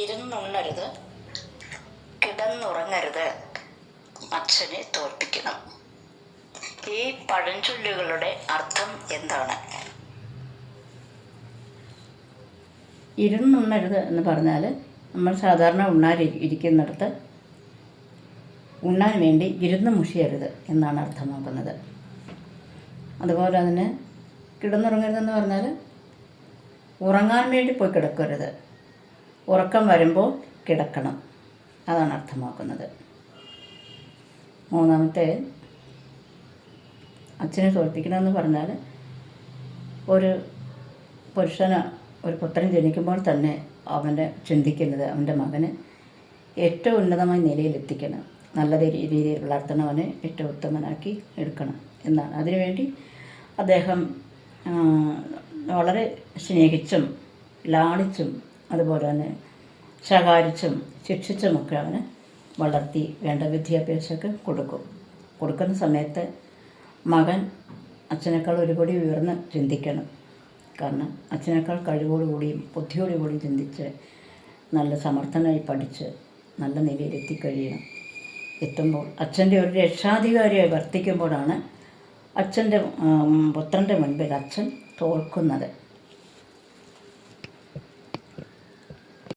ഇരുന്നുണ്ണരുത്, കിടന്നുറങ്ങരുത്, അച്ഛനെ തോൽപ്പിക്കണം. ഈ പഴഞ്ചൊല്ലുകളുടെ അർത്ഥം എന്താണ്? ഇരുന്നുണ്ണരുത് എന്ന് പറഞ്ഞാൽ നമ്മൾ സാധാരണ ഇരിക്കുന്നിടത്ത് ഉണ്ണാൻ വേണ്ടി ഇരുന്ന് മുഷിയരുത് എന്നാണ് അർത്ഥമാക്കുന്നത്. അതുപോലെ തന്നെ കിടന്നുറങ്ങരുതെന്ന് പറഞ്ഞാൽ ഉറങ്ങാൻ വേണ്ടി പോയി കിടക്കരുത്, ഉറക്കം വരുമ്പോൾ കിടക്കണം, അതാണ് അർത്ഥമാക്കുന്നത്. മൂന്നാമത്തെ അച്ഛനെ തോൽപ്പിക്കണമെന്ന് പറഞ്ഞാൽ ഒരു പുരുഷന് ഒരു പുത്രൻ ജനിക്കുമ്പോൾ തന്നെ അവൻ്റെ ചിന്തിക്കുന്നത് അവൻ്റെ മകന് ഏറ്റവും ഉന്നതമായ നിലയിലെത്തിക്കണം, നല്ല രീതിയിൽ വളർത്തണവനെ ഏറ്റവും ഉത്തമനാക്കി എടുക്കണം എന്നാണ്. അതിനുവേണ്ടി അദ്ദേഹം വളരെ സ്നേഹിച്ചും ലാളിച്ചും അതുപോലെ തന്നെ ശകാരിച്ചും ശിക്ഷിച്ചുമൊക്കെ അവനെ വളർത്തി വേണ്ട വിദ്യാഭ്യാസമൊക്കെ കൊടുക്കുന്ന സമയത്ത് മകൻ അച്ഛനേക്കാൾ ഒരുപടി ഉയർന്ന് ചിന്തിക്കണം. കാരണം അച്ഛനേക്കാൾ കഴിവോടുകൂടിയും ബുദ്ധിയോടുകൂടിയും ചിന്തിച്ച് നല്ല സമർത്ഥനായി പഠിച്ച് നല്ല എത്തുമ്പോൾ അച്ഛൻ്റെ ഒരു രക്ഷാധികാരിയായി വർത്തിക്കുമ്പോഴാണ് പുത്രൻ്റെ മുൻപിൽ അച്ഛൻ തോൽക്കുന്നത്.